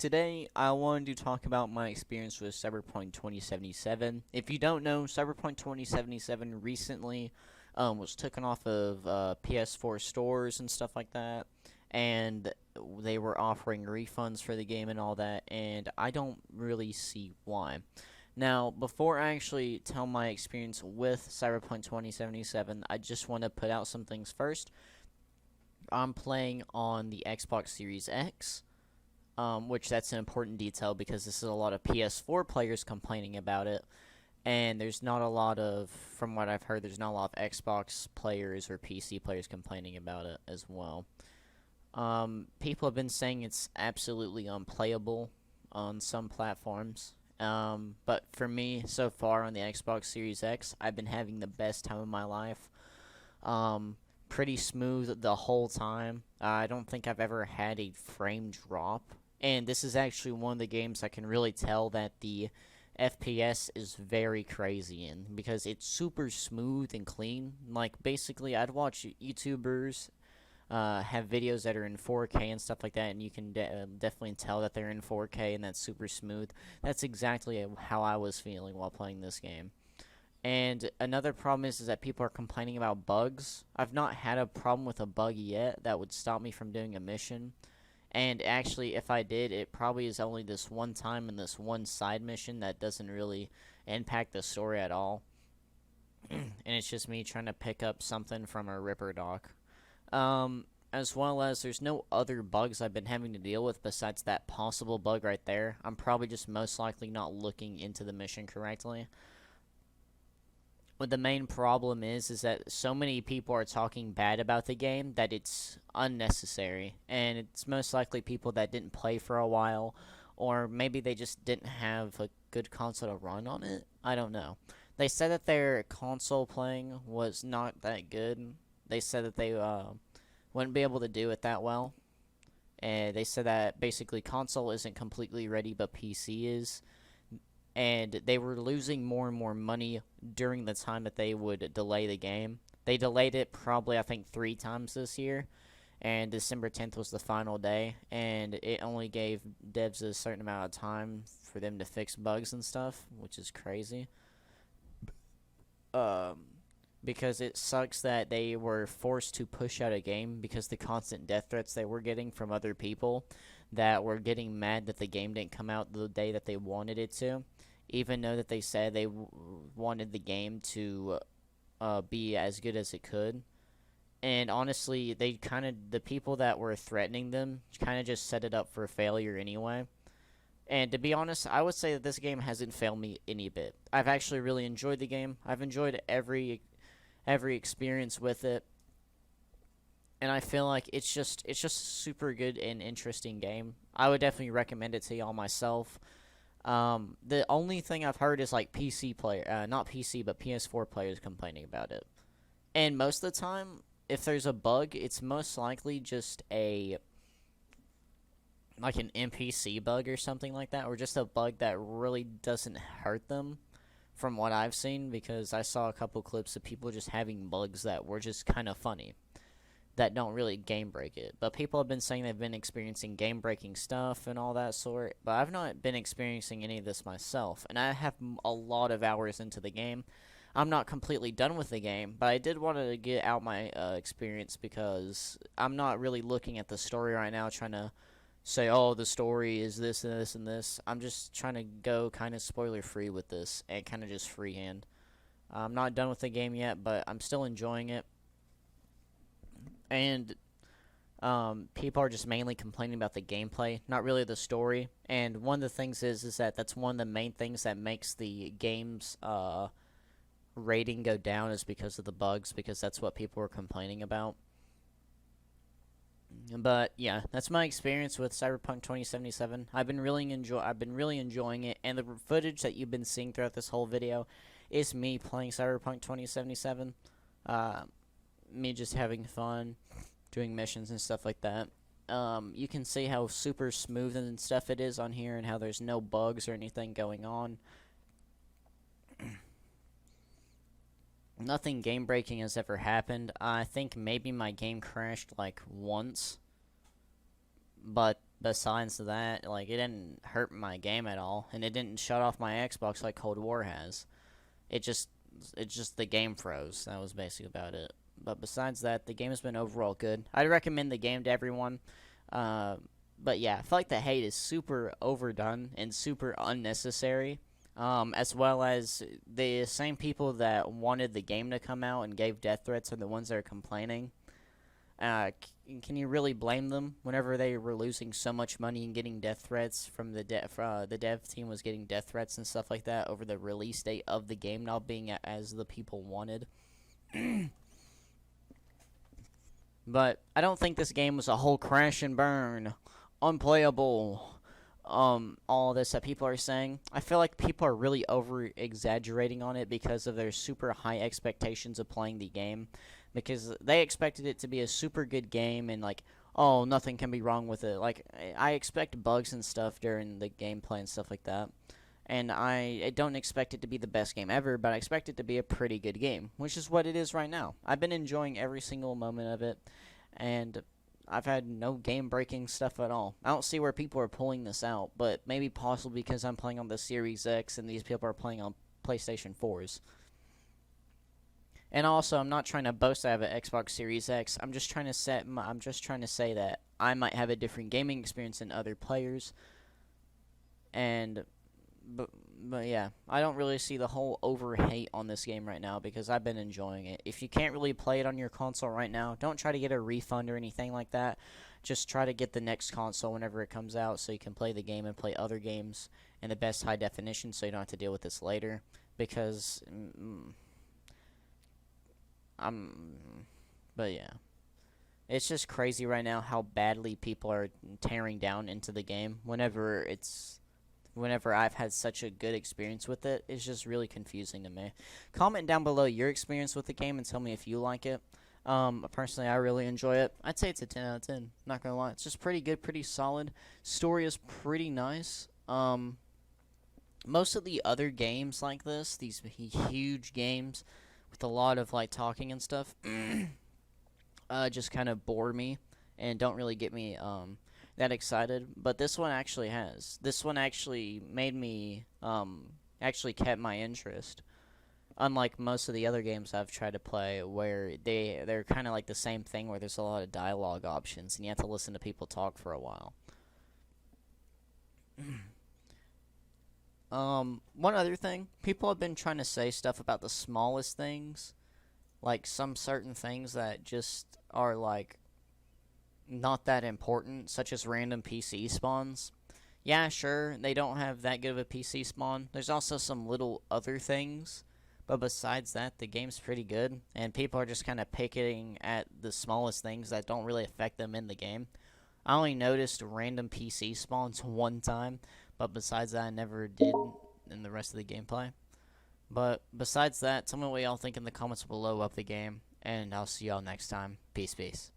today I wanted to talk about my experience with Cyberpunk 2077. If you don't know, Cyberpunk 2077 recently was taken off of PS4 stores and stuff like that, and they were offering refunds for the game and all that, and I don't really see why. Now, before I actually tell my experience with Cyberpunk 2077, I just want to put out some things first. I'm playing on the Xbox Series X, which that's an important detail because this is a lot of PS4 players complaining about it, and there's not a lot of, from what I've heard, there's not a lot of Xbox players or PC players complaining about it as well. People have been saying it's absolutely unplayable on some platforms, but for me, so far on the Xbox Series X, I've been having the best time of my life. Pretty smooth the whole time. I don't think I've ever had a frame drop. And this is actually one of the games I can really tell that the FPS is very crazy in, because it's super smooth and clean. Like, basically, I'd watch YouTubers have videos that are in 4K and stuff like that, and you can definitely tell that they're in 4K and that's super smooth. That's exactly how I was feeling while playing this game. And another problem is that people are complaining about bugs. I've not had a problem with a bug yet that would stop me from doing a mission. And actually, if I did, it probably is only this one time in this one side mission that doesn't really impact the story at all. And it's just me trying to pick up something from a Ripper dock. As well as there's no other bugs I've been having to deal with besides that possible bug right there. I'm probably just most likely not looking into the mission correctly. What the main problem is that so many people are talking bad about the game that it's unnecessary, and it's most likely people that didn't play for a while, or maybe they just didn't have a good console to run on it. I don't know. They said that their console playing was not that good. They said that they wouldn't be able to do it that well, and they said that basically console isn't completely ready, but PC is. And they were losing more and more money during the time that they would delay the game. They delayed it probably, I think, 3 times this year, and December 10th was the final day, and it only gave devs a certain amount of time for them to fix bugs and stuff, which is crazy. Because it sucks that they were forced to push out a game because the constant death threats they were getting from other people that were getting mad that the game didn't come out the day that they wanted it to, even though that they said they wanted the game to be as good as it could. And honestly, the people that were threatening them kind of just set it up for failure anyway. And to be honest, I would say that this game hasn't failed me any bit. I've actually really enjoyed the game. I've enjoyed every experience with it. And I feel like it's just a super good and interesting game. I would definitely recommend it to y'all myself. The only thing I've heard is like PC player, not PC, but PS4 players complaining about it. And most of the time, if there's a bug, it's most likely just like an NPC bug or something like that, or just a bug that really doesn't hurt them, from what I've seen, because I saw a couple clips of people just having bugs that were just kind of funny, that don't really game break it. But people have been saying they've been experiencing game breaking stuff and all that sort, but I've not been experiencing any of this myself, and I have a lot of hours into the game. I'm not completely done with the game, but I did want to get out my experience, because I'm not really looking at the story right now trying to say, oh, the story is this and this and this. I'm just trying to go kind of spoiler free with this and kind of just freehand. I'm not done with the game yet, but I'm still enjoying it. And people are just mainly complaining about the gameplay, not really the story. And one of the things is that that's one of the main things that makes the game's rating go down, is because of the bugs, because that's what people are complaining about. But yeah, that's my experience with Cyberpunk 2077. I've been really enjoying it, and the footage that you've been seeing throughout this whole video is me playing Cyberpunk 2077. Me just having fun, doing missions and stuff like that. You can see how super smooth and stuff it is on here, and how there's no bugs or anything going on. Nothing game breaking has ever happened. I think maybe my game crashed like once, but besides that, like, it didn't hurt my game at all, and it didn't shut off my Xbox like Cold War has. It just, the game froze. That was basically about it. But besides that, the game has been overall good. I'd recommend the game to everyone. Uh, but yeah, I feel like the hate is super overdone and super unnecessary. As well as the same people that wanted the game to come out and gave death threats are the ones that are complaining. Can you really blame them whenever they were losing so much money and getting death threats from the dev team was getting death threats and stuff like that over the release date of the game not being as the people wanted? But I don't think this game was a whole crash and burn, unplayable, all this that people are saying. I feel like people are really over exaggerating on it because of their super high expectations of playing the game, because they expected it to be a super good game and like, oh, nothing can be wrong with it. Like, I expect bugs and stuff during the gameplay and stuff like that, and I don't expect it to be the best game ever, but I expect it to be a pretty good game, which is what it is right now. I've been enjoying every single moment of it, and I've had no game-breaking stuff at all. I don't see where people are pulling this out, but maybe possibly because I'm playing on the Series X and these people are playing on PlayStation 4s. And also, I'm not trying to boast I have an Xbox Series X. I'm just trying to say that I might have a different gaming experience than other players. And but yeah, I don't really see the whole over hate on this game right now because I've been enjoying it. If you can't really play it on your console right now, don't try to get a refund or anything like that. Just try to get the next console whenever it comes out so you can play the game and play other games in the best high definition so you don't have to deal with this later. Because, but yeah. It's just crazy right now how badly people are tearing down into the game whenever I've had such a good experience with it. It's just really confusing to me. Comment down below your experience with the game and tell me if you like it. Personally, I really enjoy it. I'd say it's a 10 out of 10. Not gonna lie. It's just pretty good, pretty solid. Story is pretty nice. Most of the other games like this, these huge games with a lot of like talking and stuff, just kind of bore me and don't really get me that excited, but this one actually has. This one actually made me, actually kept my interest. Unlike most of the other games I've tried to play where they're kind of like the same thing where there's a lot of dialogue options and you have to listen to people talk for a while. One other thing, people have been trying to say stuff about the smallest things, like some certain things that just are like not that important, such as random PC spawns. Yeah, sure, they don't have that good of a PC spawn. There's also some little other things, but besides that, the game's pretty good, and people are just kind of picking at the smallest things that don't really affect them in the game. I only noticed random PC spawns one time, but besides that, I never did in the rest of the gameplay. But besides that, tell me what y'all think in the comments below of the game, and I'll see y'all next time. Peace, peace.